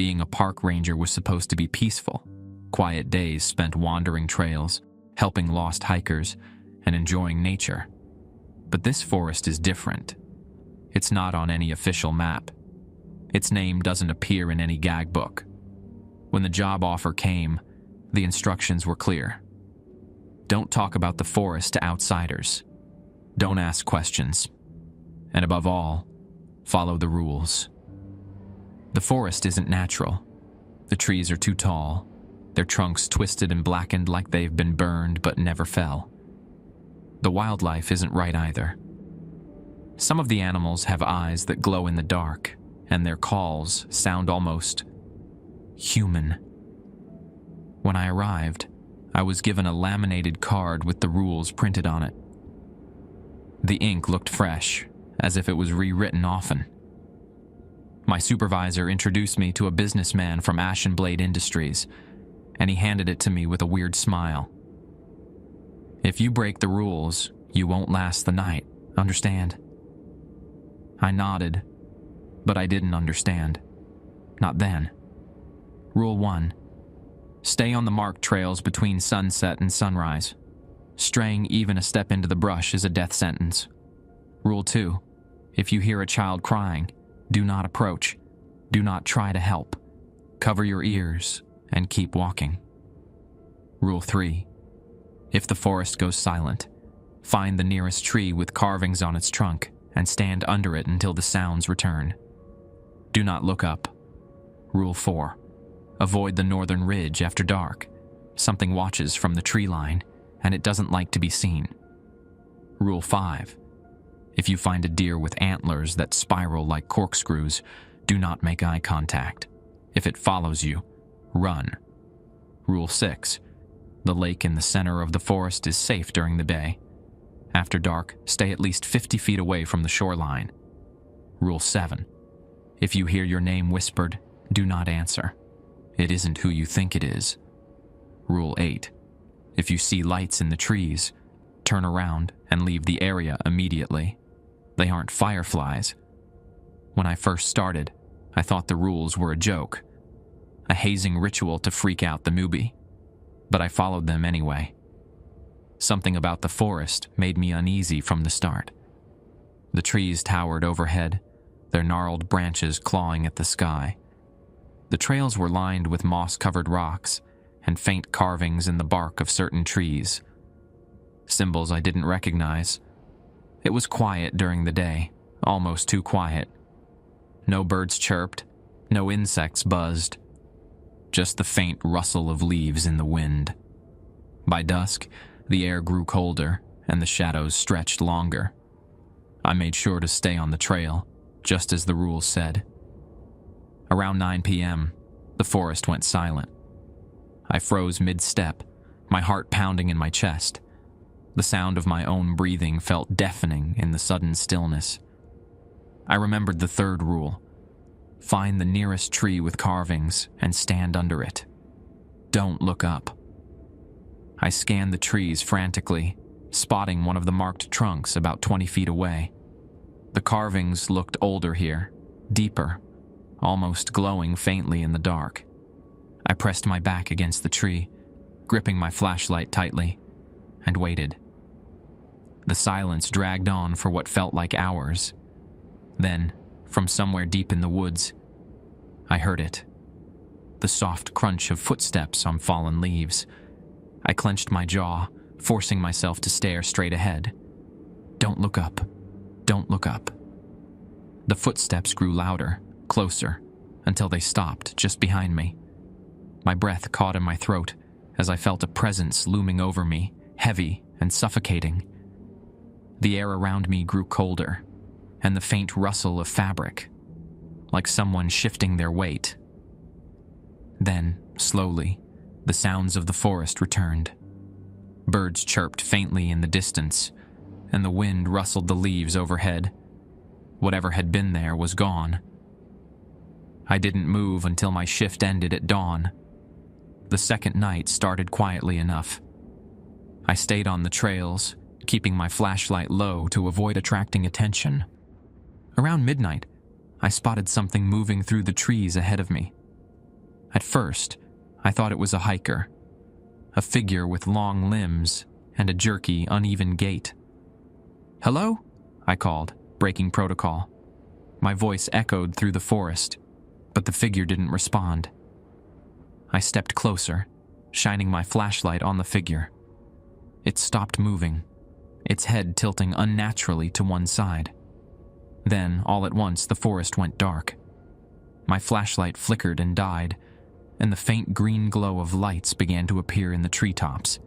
Being a park ranger was supposed to be peaceful. Quiet days spent wandering trails, helping lost hikers, and enjoying nature. But this forest is different. It's not on any official map. Its name doesn't appear in any gag book. When the job offer came, the instructions were clear. Don't talk about the forest to outsiders. Don't ask questions. And above all, follow the rules. The forest isn't natural. The trees are too tall, their trunks twisted and blackened like they've been burned but never fell. The wildlife isn't right either. Some of the animals have eyes that glow in the dark, and their calls sound almost human. When I arrived, I was given a laminated card with the rules printed on it. The ink looked fresh, as if it was rewritten often. My supervisor introduced me to a businessman from Ashenblade Industries, and he handed it to me with a weird smile. If you break the rules, you won't last the night, understand? I nodded, but I didn't understand. Not then. Rule 1. Stay on the marked trails between sunset and sunrise. Straying even a step into the brush is a death sentence. Rule 2. If you hear a child crying, do not approach. Do not try to help. Cover your ears and keep walking. Rule 3. If the forest goes silent, find the nearest tree with carvings on its trunk and stand under it until the sounds return. Do not look up. Rule 4. Avoid the northern ridge after dark. Something watches from the tree line, and it doesn't like to be seen. Rule 5. If you find a deer with antlers that spiral like corkscrews, do not make eye contact. If it follows you, run. Rule 6. The lake in the center of the forest is safe during the day. After dark, stay at least 50 feet away from the shoreline. Rule 7. If you hear your name whispered, do not answer. It isn't who you think it is. Rule 8. If you see lights in the trees, turn around and leave the area immediately. They aren't fireflies. When I first started, I thought the rules were a joke, a hazing ritual to freak out the newbie. But I followed them anyway. Something about the forest made me uneasy from the start. The trees towered overhead, their gnarled branches clawing at the sky. The trails were lined with moss-covered rocks and faint carvings in the bark of certain trees. Symbols I didn't recognize. It was quiet during the day, almost too quiet. No birds chirped, no insects buzzed. Just the faint rustle of leaves in the wind. By dusk, the air grew colder and the shadows stretched longer. I made sure to stay on the trail, just as the rules said. Around 9 p.m., the forest went silent. I froze mid-step, my heart pounding in my chest. The sound of my own breathing felt deafening in the sudden stillness. I remembered the third rule. Find the nearest tree with carvings and stand under it. Don't look up. I scanned the trees frantically, spotting one of the marked trunks about 20 feet away. The carvings looked older here, deeper, almost glowing faintly in the dark. I pressed my back against the tree, gripping my flashlight tightly, and waited. The silence dragged on for what felt like hours. Then, from somewhere deep in the woods, I heard it. The soft crunch of footsteps on fallen leaves. I clenched my jaw, forcing myself to stare straight ahead. Don't look up. Don't look up. The footsteps grew louder, closer, until they stopped just behind me. My breath caught in my throat as I felt a presence looming over me, heavy and suffocating. The air around me grew colder, and the faint rustle of fabric, like someone shifting their weight. Then, slowly, the sounds of the forest returned. Birds chirped faintly in the distance, and the wind rustled the leaves overhead. Whatever had been there was gone. I didn't move until my shift ended at dawn. The second night started quietly enough. I stayed on the trails, keeping my flashlight low to avoid attracting attention. Around midnight, I spotted something moving through the trees ahead of me. At first, I thought it was a hiker, a figure with long limbs and a jerky, uneven gait. "Hello?" I called, breaking protocol. My voice echoed through the forest, but the figure didn't respond. I stepped closer, shining my flashlight on the figure. It stopped moving, its head tilting unnaturally to one side. Then, all at once, the forest went dark. My flashlight flickered and died, and the faint green glow of lights began to appear in the treetops.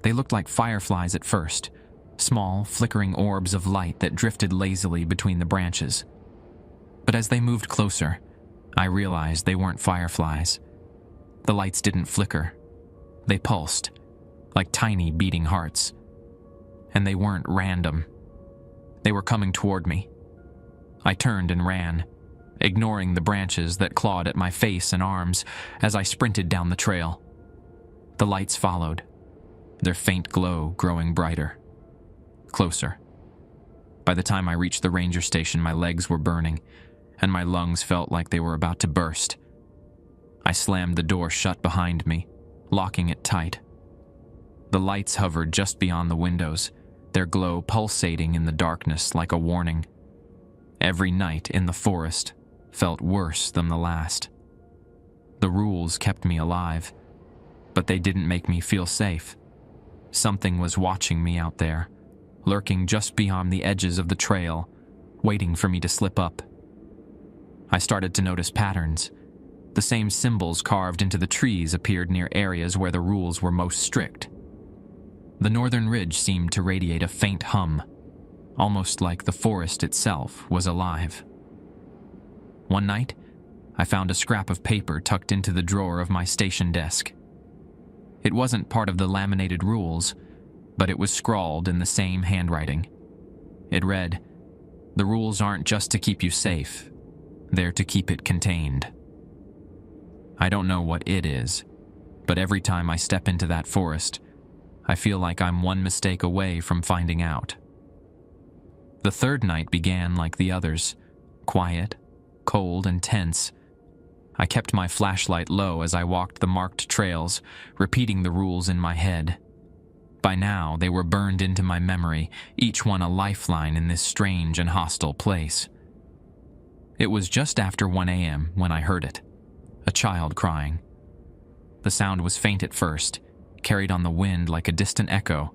They looked like fireflies at first, small, flickering orbs of light that drifted lazily between the branches. But as they moved closer, I realized they weren't fireflies. The lights didn't flicker. They pulsed, like tiny beating hearts. And they weren't random. They were coming toward me. I turned and ran, ignoring the branches that clawed at my face and arms as I sprinted down the trail. The lights followed, their faint glow growing brighter. Closer. By the time I reached the ranger station, my legs were burning, and my lungs felt like they were about to burst. I slammed the door shut behind me, locking it tight. The lights hovered just beyond the windows, their glow pulsating in the darkness like a warning. Every night in the forest felt worse than the last. The rules kept me alive, but they didn't make me feel safe. Something was watching me out there, lurking just beyond the edges of the trail, waiting for me to slip up. I started to notice patterns. The same symbols carved into the trees appeared near areas where the rules were most strict. The northern ridge seemed to radiate a faint hum, almost like the forest itself was alive. One night, I found a scrap of paper tucked into the drawer of my station desk. It wasn't part of the laminated rules, but it was scrawled in the same handwriting. It read, "The rules aren't just to keep you safe. They're to keep it contained." I don't know what it is, but every time I step into that forest, I feel like I'm one mistake away from finding out. The third night began like the others, quiet, cold, and tense. I kept my flashlight low as I walked the marked trails, repeating the rules in my head. By now, they were burned into my memory, each one a lifeline in this strange and hostile place. It was just after 1 a.m. when I heard it, a child crying. The sound was faint at first, carried on the wind like a distant echo,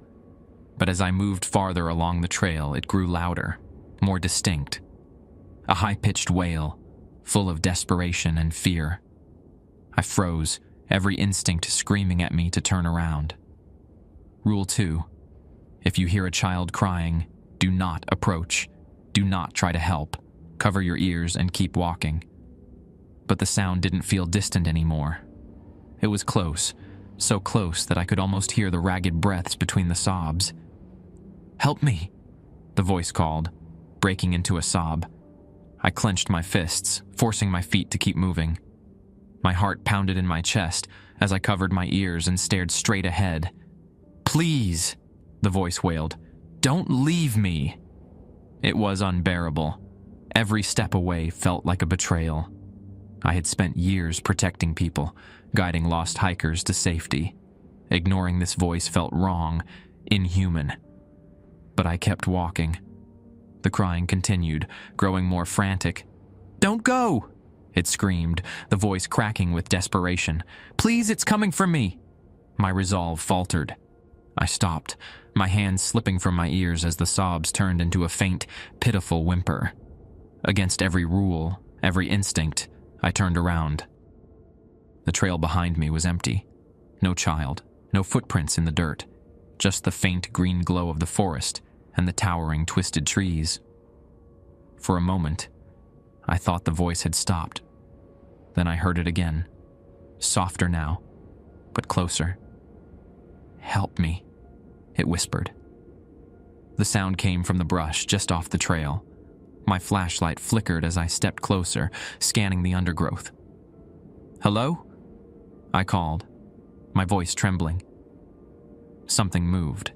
but as I moved farther along the trail, it grew louder, more distinct. A high-pitched wail, full of desperation and fear. I froze, every instinct screaming at me to turn around. Rule 2. If you hear a child crying, do not approach. Do not try to help. Cover your ears and keep walking. But the sound didn't feel distant anymore. It was close, so close that I could almost hear the ragged breaths between the sobs. "Help me," the voice called, breaking into a sob. I clenched my fists, forcing my feet to keep moving. My heart pounded in my chest as I covered my ears and stared straight ahead. "Please," the voice wailed, "don't leave me." It was unbearable. Every step away felt like a betrayal. I had spent years protecting people, guiding lost hikers to safety. Ignoring this voice felt wrong, inhuman. But I kept walking. The crying continued, growing more frantic. "Don't go!" it screamed, the voice cracking with desperation. "Please, it's coming for me!" My resolve faltered. I stopped, my hands slipping from my ears as the sobs turned into a faint, pitiful whimper. Against every rule, every instinct, I turned around. The trail behind me was empty. No child, no footprints in the dirt, just the faint green glow of the forest and the towering, twisted trees. For a moment, I thought the voice had stopped. Then I heard it again, softer now, but closer. "Help me," it whispered. The sound came from the brush just off the trail. My flashlight flickered as I stepped closer, scanning the undergrowth. "Hello?" I called, my voice trembling. Something moved.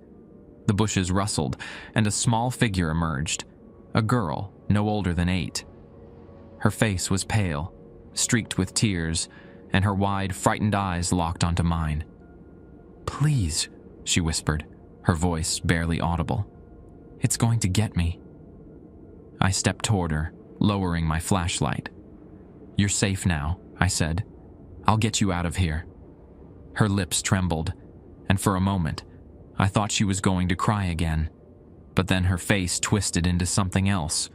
The bushes rustled, and a small figure emerged, a girl no older than 8. Her face was pale, streaked with tears, and her wide, frightened eyes locked onto mine. "Please," she whispered, her voice barely audible. "It's going to get me." I stepped toward her, lowering my flashlight. "You're safe now," I said. "I'll get you out of here." Her lips trembled, and for a moment, I thought she was going to cry again. But then her face twisted into something else,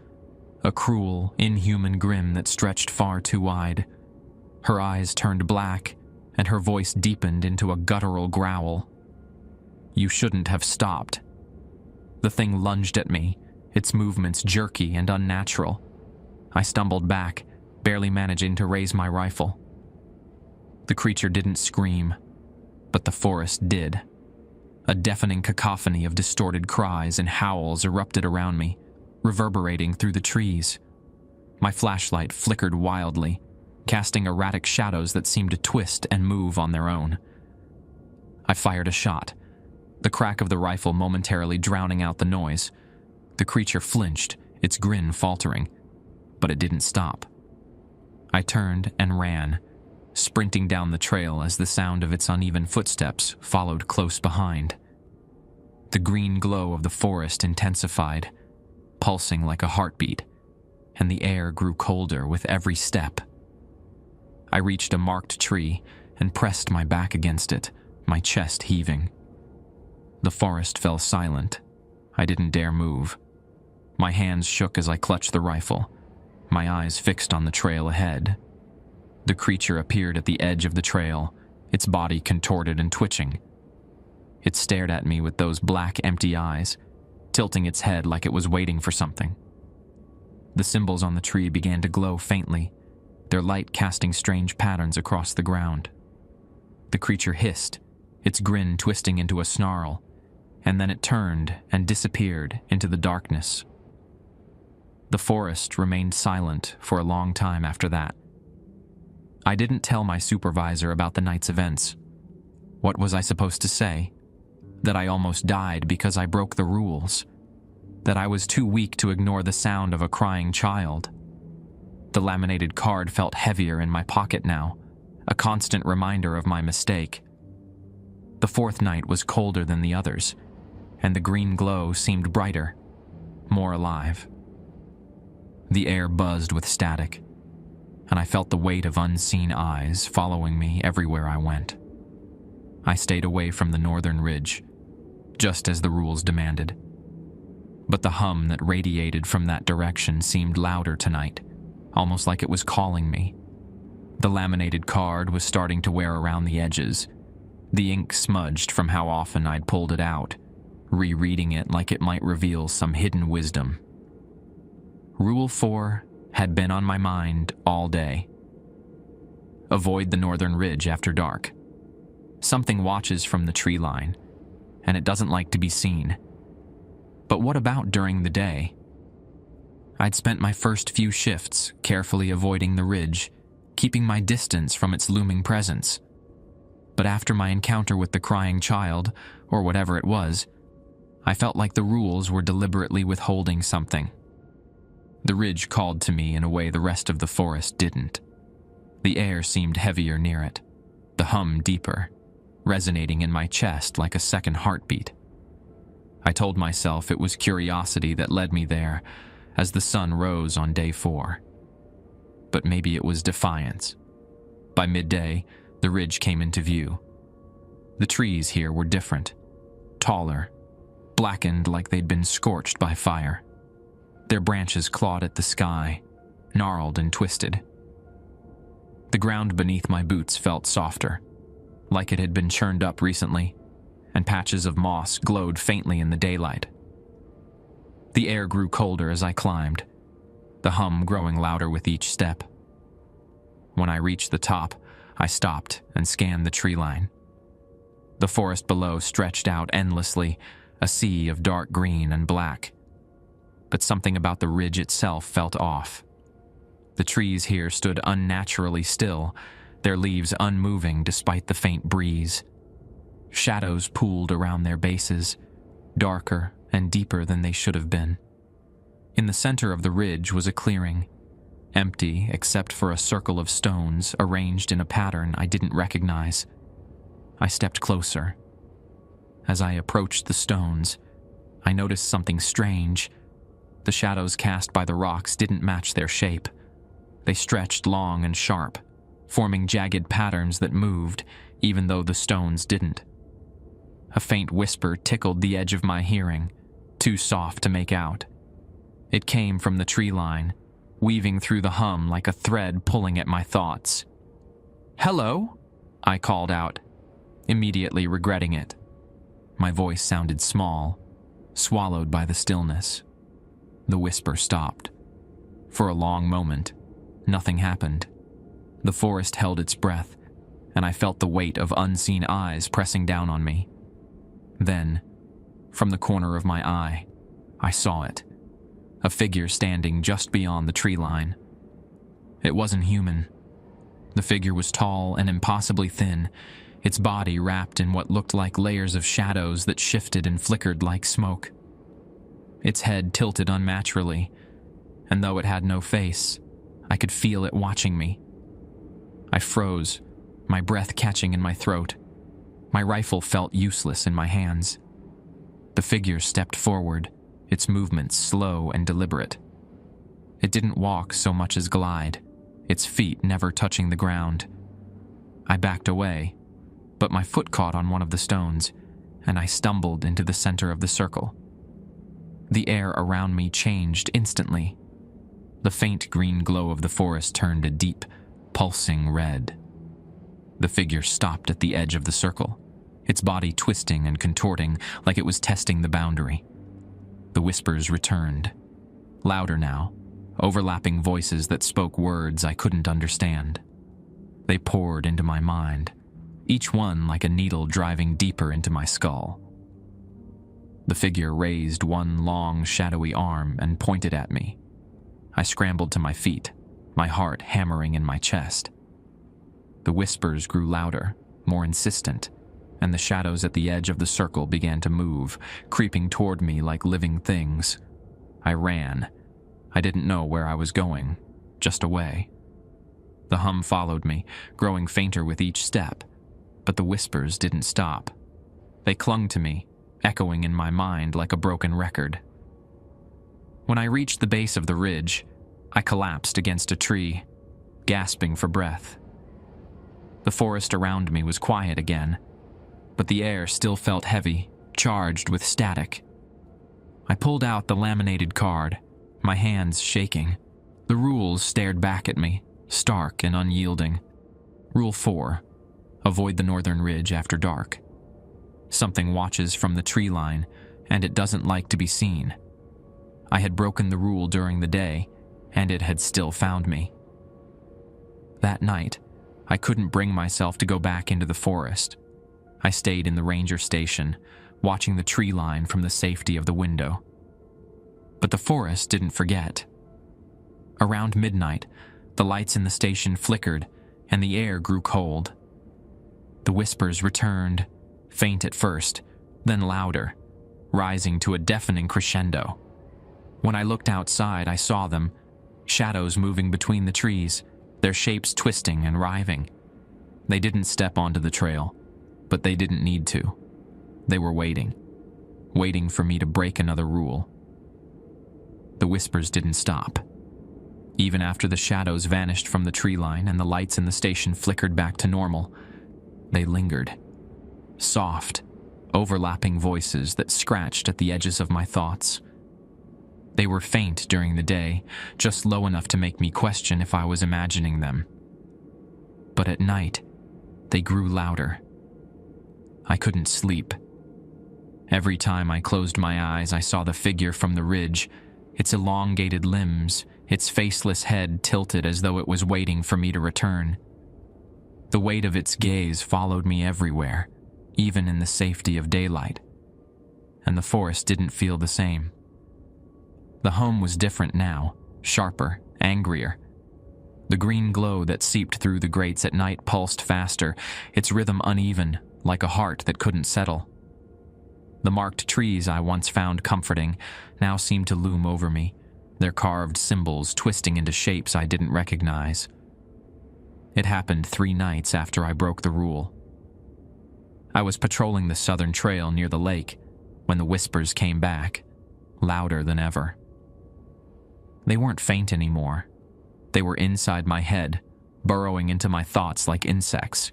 a cruel, inhuman grin that stretched far too wide. Her eyes turned black, and her voice deepened into a guttural growl. "You shouldn't have stopped." The thing lunged at me, its movements jerky and unnatural. I stumbled back, barely managing to raise my rifle. The creature didn't scream, but the forest did. A deafening cacophony of distorted cries and howls erupted around me, reverberating through the trees. My flashlight flickered wildly, casting erratic shadows that seemed to twist and move on their own. I fired a shot, the crack of the rifle momentarily drowning out the noise. The creature flinched, its grin faltering, but it didn't stop. I turned and ran, sprinting down the trail as the sound of its uneven footsteps followed close behind. The green glow of the forest intensified, pulsing like a heartbeat, and the air grew colder with every step. I reached a marked tree and pressed my back against it, my chest heaving. The forest fell silent. I didn't dare move. My hands shook as I clutched the rifle, my eyes fixed on the trail ahead. The creature appeared at the edge of the trail, its body contorted and twitching. It stared at me with those black, empty eyes, tilting its head like it was waiting for something. The symbols on the tree began to glow faintly, their light casting strange patterns across the ground. The creature hissed, its grin twisting into a snarl, and then it turned and disappeared into the darkness. The forest remained silent for a long time after that. I didn't tell my supervisor about the night's events. What was I supposed to say? That I almost died because I broke the rules. That I was too weak to ignore the sound of a crying child. The laminated card felt heavier in my pocket now, a constant reminder of my mistake. The fourth night was colder than the others, and the green glow seemed brighter, more alive. The air buzzed with static, and I felt the weight of unseen eyes following me everywhere I went. I stayed away from the northern ridge, just as the rules demanded. But the hum that radiated from that direction seemed louder tonight, almost like it was calling me. The laminated card was starting to wear around the edges, the ink smudged from how often I'd pulled it out, rereading it like it might reveal some hidden wisdom. Rule 4 had been on my mind all day. Avoid the northern ridge after dark. Something watches from the tree line, and it doesn't like to be seen. But what about during the day? I'd spent my first few shifts carefully avoiding the ridge, keeping my distance from its looming presence. But after my encounter with the crying child, or whatever it was, I felt like the rules were deliberately withholding something. The ridge called to me in a way the rest of the forest didn't. The air seemed heavier near it, the hum deeper, resonating in my chest like a second heartbeat. I told myself it was curiosity that led me there as the sun rose on day 4. But maybe it was defiance. By midday, the ridge came into view. The trees here were different, taller, blackened like they'd been scorched by fire. Their branches clawed at the sky, gnarled and twisted. The ground beneath my boots felt softer, like it had been churned up recently, and patches of moss glowed faintly in the daylight. The air grew colder as I climbed, the hum growing louder with each step. When I reached the top, I stopped and scanned the tree line. The forest below stretched out endlessly, a sea of dark green and black. But something about the ridge itself felt off. The trees here stood unnaturally still, their leaves unmoving despite the faint breeze. Shadows pooled around their bases, darker and deeper than they should have been. In the center of the ridge was a clearing, empty except for a circle of stones arranged in a pattern I didn't recognize. I stepped closer. As I approached the stones, I noticed something strange. The shadows cast by the rocks didn't match their shape. They stretched long and sharp, forming jagged patterns that moved, even though the stones didn't. A faint whisper tickled the edge of my hearing, too soft to make out. It came from the tree line, weaving through the hum like a thread pulling at my thoughts. "Hello?" I called out, immediately regretting it. My voice sounded small, swallowed by the stillness. The whisper stopped. For a long moment, nothing happened. The forest held its breath, and I felt the weight of unseen eyes pressing down on me. Then, from the corner of my eye, I saw it. A figure standing just beyond the tree line. It wasn't human. The figure was tall and impossibly thin, its body wrapped in what looked like layers of shadows that shifted and flickered like smoke. Its head tilted unnaturally, and though it had no face, I could feel it watching me. I froze, my breath catching in my throat. My rifle felt useless in my hands. The figure stepped forward, its movements slow and deliberate. It didn't walk so much as glide, its feet never touching the ground. I backed away, but my foot caught on one of the stones, and I stumbled into the center of the circle. The air around me changed instantly. The faint green glow of the forest turned a deep, pulsing red. The figure stopped at the edge of the circle, its body twisting and contorting like it was testing the boundary. The whispers returned, louder now, overlapping voices that spoke words I couldn't understand. They poured into my mind, each one like a needle driving deeper into my skull. The figure raised one long, shadowy arm and pointed at me. I scrambled to my feet, my heart hammering in my chest. The whispers grew louder, more insistent, and the shadows at the edge of the circle began to move, creeping toward me like living things. I ran. I didn't know where I was going, just away. The hum followed me, growing fainter with each step, but the whispers didn't stop. They clung to me, echoing in my mind like a broken record. When I reached the base of the ridge, I collapsed against a tree, gasping for breath. The forest around me was quiet again, but the air still felt heavy, charged with static. I pulled out the laminated card, my hands shaking. The rules stared back at me, stark and unyielding. Rule 4: avoid the northern ridge after dark. Something watches from the tree line, and it doesn't like to be seen. I had broken the rule during the day, and it had still found me. That night, I couldn't bring myself to go back into the forest. I stayed in the ranger station, watching the tree line from the safety of the window. But the forest didn't forget. Around midnight, the lights in the station flickered, and the air grew cold. The whispers returned, faint at first, then louder, rising to a deafening crescendo. When I looked outside, I saw them, shadows moving between the trees, their shapes twisting and writhing. They didn't step onto the trail, but they didn't need to. They were waiting for me to break another rule. The whispers didn't stop. Even after the shadows vanished from the tree line and the lights in the station flickered back to normal, they lingered. Soft, overlapping voices that scratched at the edges of my thoughts. They were faint during the day, just low enough to make me question if I was imagining them. But at night, they grew louder. I couldn't sleep. Every time I closed my eyes, I saw the figure from the ridge, its elongated limbs, its faceless head tilted as though it was waiting for me to return. The weight of its gaze followed me everywhere, even in the safety of daylight. And the forest didn't feel the same. The hum was different now, sharper, angrier. The green glow that seeped through the grates at night pulsed faster, its rhythm uneven, like a heart that couldn't settle. The marked trees I once found comforting now seemed to loom over me, their carved symbols twisting into shapes I didn't recognize. It happened 3 nights after I broke the rule. I was patrolling the southern trail near the lake when the whispers came back, louder than ever. They weren't faint anymore. They were inside my head, burrowing into my thoughts like insects.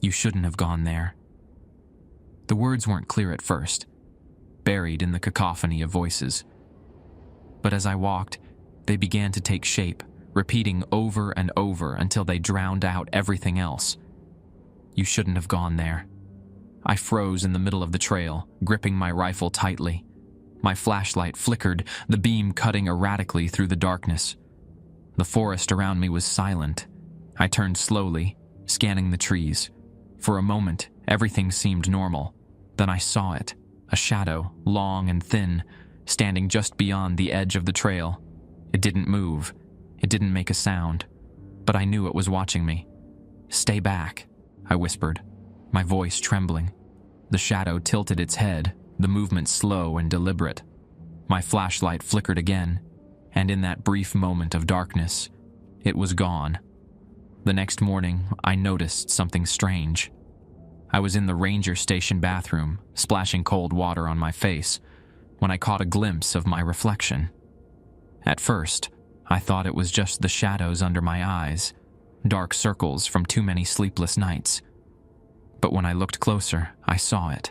You shouldn't have gone there. The words weren't clear at first, buried in the cacophony of voices. But as I walked, they began to take shape, repeating over and over until they drowned out everything else. You shouldn't have gone there. I froze in the middle of the trail, gripping my rifle tightly. My flashlight flickered, the beam cutting erratically through the darkness. The forest around me was silent. I turned slowly, scanning the trees. For a moment, everything seemed normal. Then I saw it, a shadow, long and thin, standing just beyond the edge of the trail. It didn't move. It didn't make a sound. But I knew it was watching me. "Stay back," I whispered, my voice trembling. The shadow tilted its head, the movement slow and deliberate. My flashlight flickered again, and in that brief moment of darkness, it was gone. The next morning, I noticed something strange. I was in the ranger station bathroom, splashing cold water on my face, when I caught a glimpse of my reflection. At first, I thought it was just the shadows under my eyes, dark circles from too many sleepless nights. But when I looked closer, I saw it.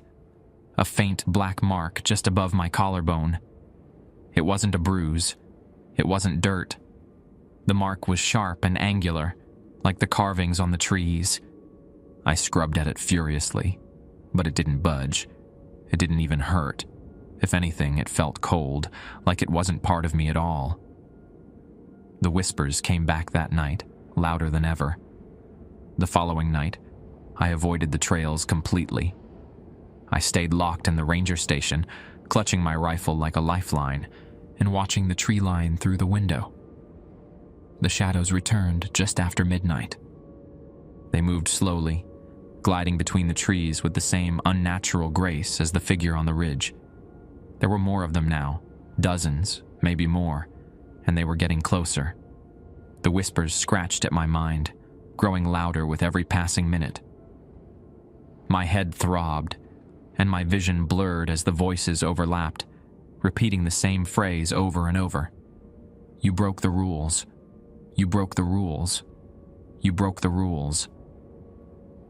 A faint black mark just above my collarbone. It wasn't a bruise. It wasn't dirt. The mark was sharp and angular, like the carvings on the trees. I scrubbed at it furiously, but it didn't budge. It didn't even hurt. If anything, it felt cold, like it wasn't part of me at all. The whispers came back that night, louder than ever. The following night, I avoided the trails completely. I stayed locked in the ranger station, clutching my rifle like a lifeline, and watching the tree line through the window. The shadows returned just after midnight. They moved slowly, gliding between the trees with the same unnatural grace as the figure on the ridge. There were more of them now, dozens, maybe more, and they were getting closer. The whispers scratched at my mind, growing louder with every passing minute. My head throbbed, and my vision blurred as the voices overlapped, repeating the same phrase over and over. You broke the rules. You broke the rules. You broke the rules.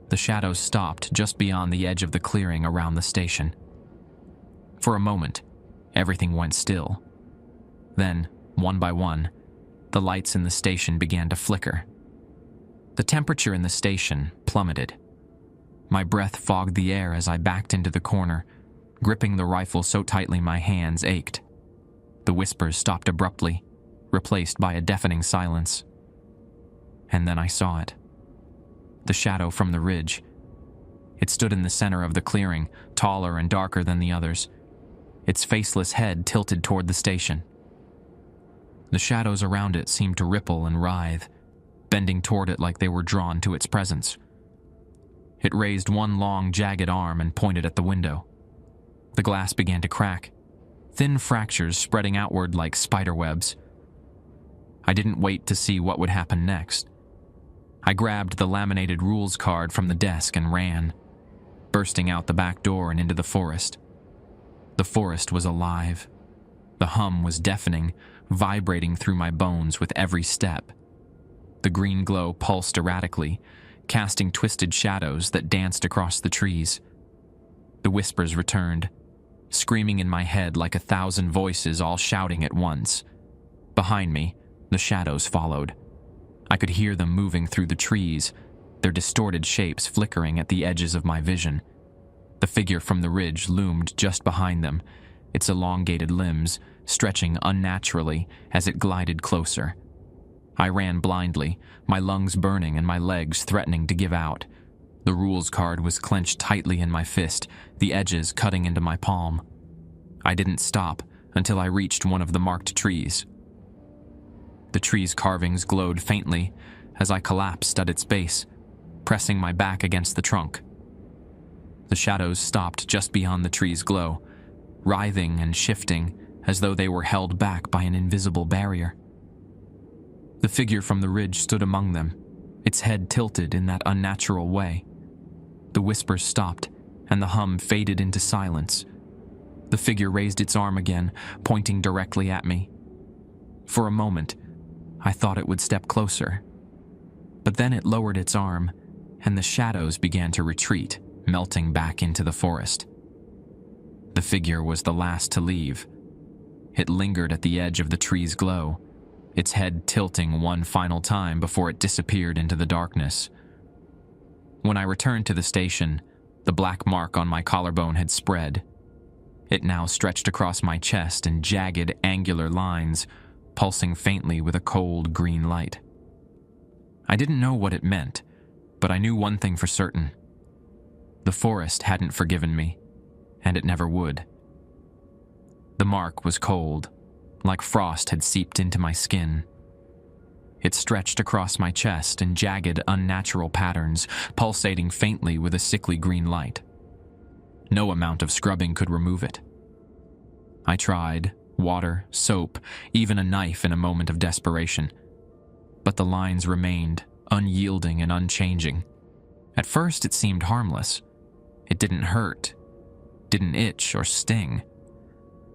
The shadows stopped just beyond the edge of the clearing around the station. For a moment, everything went still. Then, one by one, the lights in the station began to flicker. The temperature in the station plummeted. My breath fogged the air as I backed into the corner, gripping the rifle so tightly my hands ached. The whispers stopped abruptly, replaced by a deafening silence. And then I saw it. The shadow from the ridge. It stood in the center of the clearing, taller and darker than the others, its faceless head tilted toward the station. The shadows around it seemed to ripple and writhe, bending toward it like they were drawn to its presence. It raised one long, jagged arm and pointed at the window. The glass began to crack, thin fractures spreading outward like spider webs. I didn't wait to see what would happen next. I grabbed the laminated rules card from the desk and ran, bursting out the back door and into the forest. The forest was alive. The hum was deafening, vibrating through my bones with every step. The green glow pulsed erratically, casting twisted shadows that danced across the trees. The whispers returned, screaming in my head like 1,000 voices all shouting at once. Behind me, the shadows followed. I could hear them moving through the trees, their distorted shapes flickering at the edges of my vision. The figure from the ridge loomed just behind them, its elongated limbs stretching unnaturally as it glided closer. I ran blindly, my lungs burning and my legs threatening to give out. The rules card was clenched tightly in my fist, the edges cutting into my palm. I didn't stop until I reached one of the marked trees. The tree's carvings glowed faintly as I collapsed at its base, pressing my back against the trunk. The shadows stopped just beyond the tree's glow, writhing and shifting, as though they were held back by an invisible barrier. The figure from the ridge stood among them, its head tilted in that unnatural way. The whispers stopped, and the hum faded into silence. The figure raised its arm again, pointing directly at me. For a moment, I thought it would step closer. But then it lowered its arm, and the shadows began to retreat, melting back into the forest. The figure was the last to leave. It lingered at the edge of the tree's glow, its head tilting one final time before it disappeared into the darkness. When I returned to the station, the black mark on my collarbone had spread. It now stretched across my chest in jagged, angular lines, pulsing faintly with a cold green light. I didn't know what it meant, but I knew one thing for certain. The forest hadn't forgiven me, and it never would. The mark was cold, like frost had seeped into my skin. It stretched across my chest in jagged, unnatural patterns, pulsating faintly with a sickly green light. No amount of scrubbing could remove it. I tried water, soap, even a knife in a moment of desperation. But the lines remained, unyielding and unchanging. At first it seemed harmless. It didn't hurt, didn't itch or sting.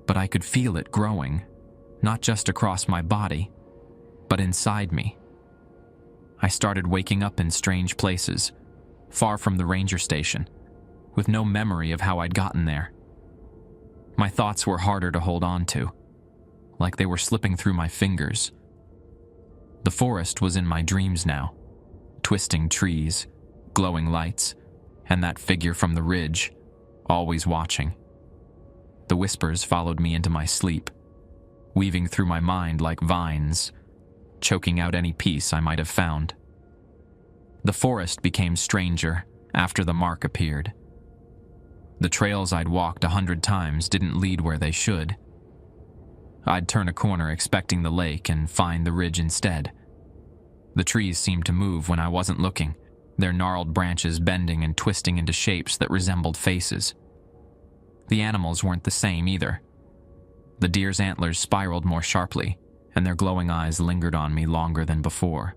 But I could feel it growing, not just across my body, but inside me. I started waking up in strange places, far from the ranger station, with no memory of how I'd gotten there. My thoughts were harder to hold on to, like they were slipping through my fingers. The forest was in my dreams now, twisting trees, glowing lights, and that figure from the ridge, always watching. The whispers followed me into my sleep, weaving through my mind like vines, choking out any peace I might have found. The forest became stranger after the mark appeared. The trails I'd walked 100 times didn't lead where they should. I'd turn a corner expecting the lake and find the ridge instead. The trees seemed to move when I wasn't looking, their gnarled branches bending and twisting into shapes that resembled faces. The animals weren't the same either. The deer's antlers spiraled more sharply, and their glowing eyes lingered on me longer than before.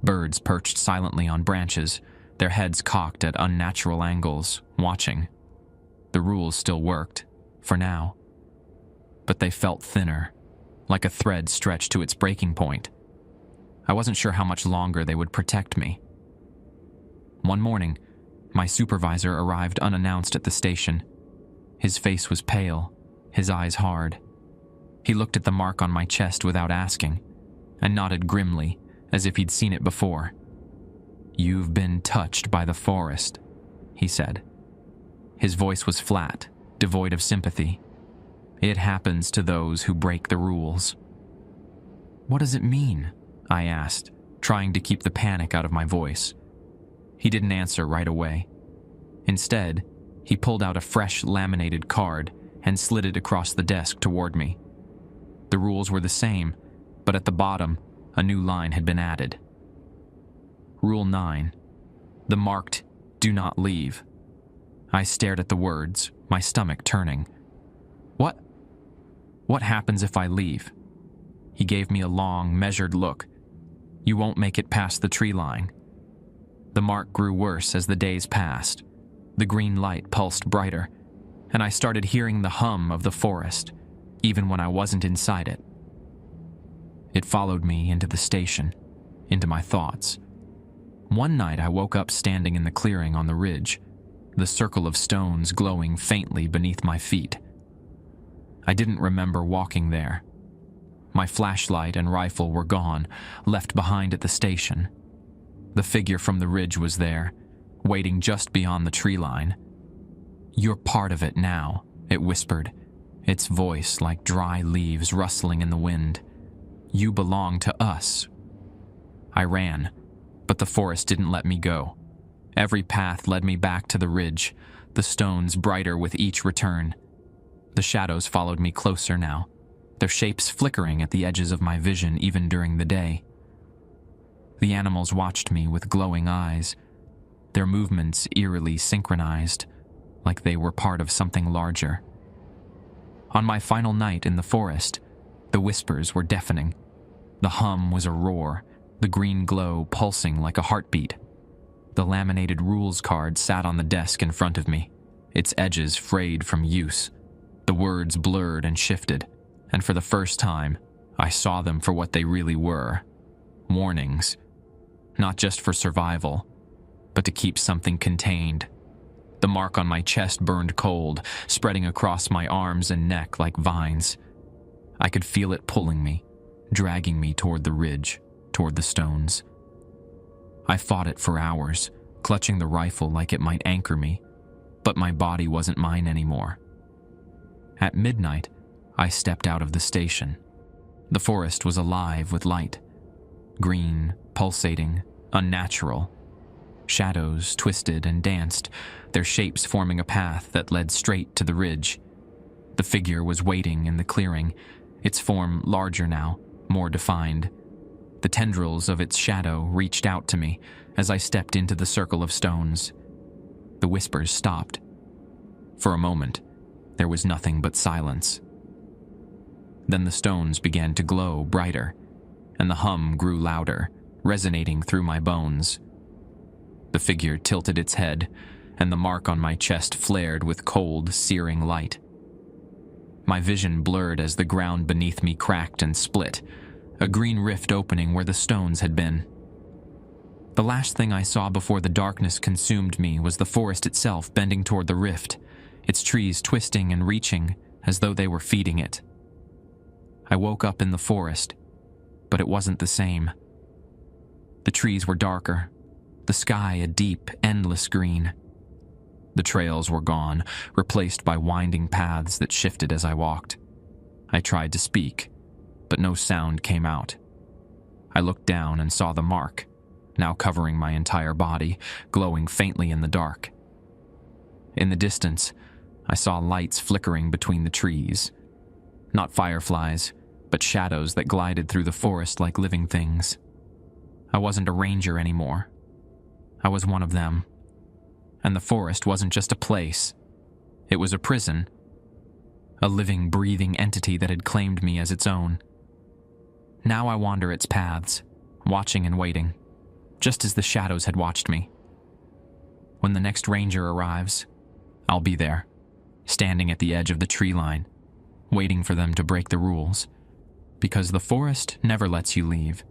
Birds perched silently on branches, their heads cocked at unnatural angles, watching. The rules still worked, for now. But they felt thinner, like a thread stretched to its breaking point. I wasn't sure how much longer they would protect me. One morning, my supervisor arrived unannounced at the station. His face was pale, his eyes hard. He looked at the mark on my chest without asking, and nodded grimly, as if he'd seen it before. "You've been touched by the forest," he said. His voice was flat, devoid of sympathy. "It happens to those who break the rules." "What does it mean?" I asked, trying to keep the panic out of my voice. He didn't answer right away. Instead, he pulled out a fresh laminated card and slid it across the desk toward me. The rules were the same, but at the bottom, a new line had been added. Rule 9. The marked, "Do not leave." I stared at the words, my stomach turning. What happens if I leave? He gave me a long, measured look. "You won't make it past the tree line." The mark grew worse as the days passed. The green light pulsed brighter, and I started hearing the hum of the forest, even when I wasn't inside it. It followed me into the station, into my thoughts. One night I woke up standing in the clearing on the ridge, the circle of stones glowing faintly beneath my feet. I didn't remember walking there. My flashlight and rifle were gone, left behind at the station. The figure from the ridge was there, waiting just beyond the tree line. "You're part of it now," it whispered, its voice like dry leaves rustling in the wind. "You belong to us." I ran, but the forest didn't let me go. Every path led me back to the ridge, the stones brighter with each return. The shadows followed me closer now, their shapes flickering at the edges of my vision even during the day. The animals watched me with glowing eyes, their movements eerily synchronized, like they were part of something larger. On my final night in the forest, the whispers were deafening. The hum was a roar, the green glow pulsing like a heartbeat. The laminated rules card sat on the desk in front of me, its edges frayed from use. The words blurred and shifted, and for the first time, I saw them for what they really were. Warnings. Not just for survival, but to keep something contained. The mark on my chest burned cold, spreading across my arms and neck like vines. I could feel it pulling me, dragging me toward the ridge, toward the stones. I fought it for hours, clutching the rifle like it might anchor me, but my body wasn't mine anymore. At midnight, I stepped out of the station. The forest was alive with light. Green, pulsating, unnatural. Shadows twisted and danced, their shapes forming a path that led straight to the ridge. The figure was waiting in the clearing, its form larger now, more defined. The tendrils of its shadow reached out to me as I stepped into the circle of stones. The whispers stopped. For a moment, there was nothing but silence. Then the stones began to glow brighter, and the hum grew louder, resonating through my bones. The figure tilted its head, and the mark on my chest flared with cold, searing light. My vision blurred as the ground beneath me cracked and split, a green rift opening where the stones had been. The last thing I saw before the darkness consumed me was the forest itself bending toward the rift, its trees twisting and reaching as though they were feeding it. I woke up in the forest, but it wasn't the same. The trees were darker, the sky a deep, endless green. The trails were gone, replaced by winding paths that shifted as I walked. I tried to speak, but no sound came out. I looked down and saw the mark, now covering my entire body, glowing faintly in the dark. In the distance, I saw lights flickering between the trees. Not fireflies, but shadows that glided through the forest like living things. I wasn't a ranger anymore. I was one of them. And the forest wasn't just a place. It was a prison. A living, breathing entity that had claimed me as its own. Now I wander its paths, watching and waiting, just as the shadows had watched me. When the next ranger arrives, I'll be there, standing at the edge of the tree line, waiting for them to break the rules, because the forest never lets you leave.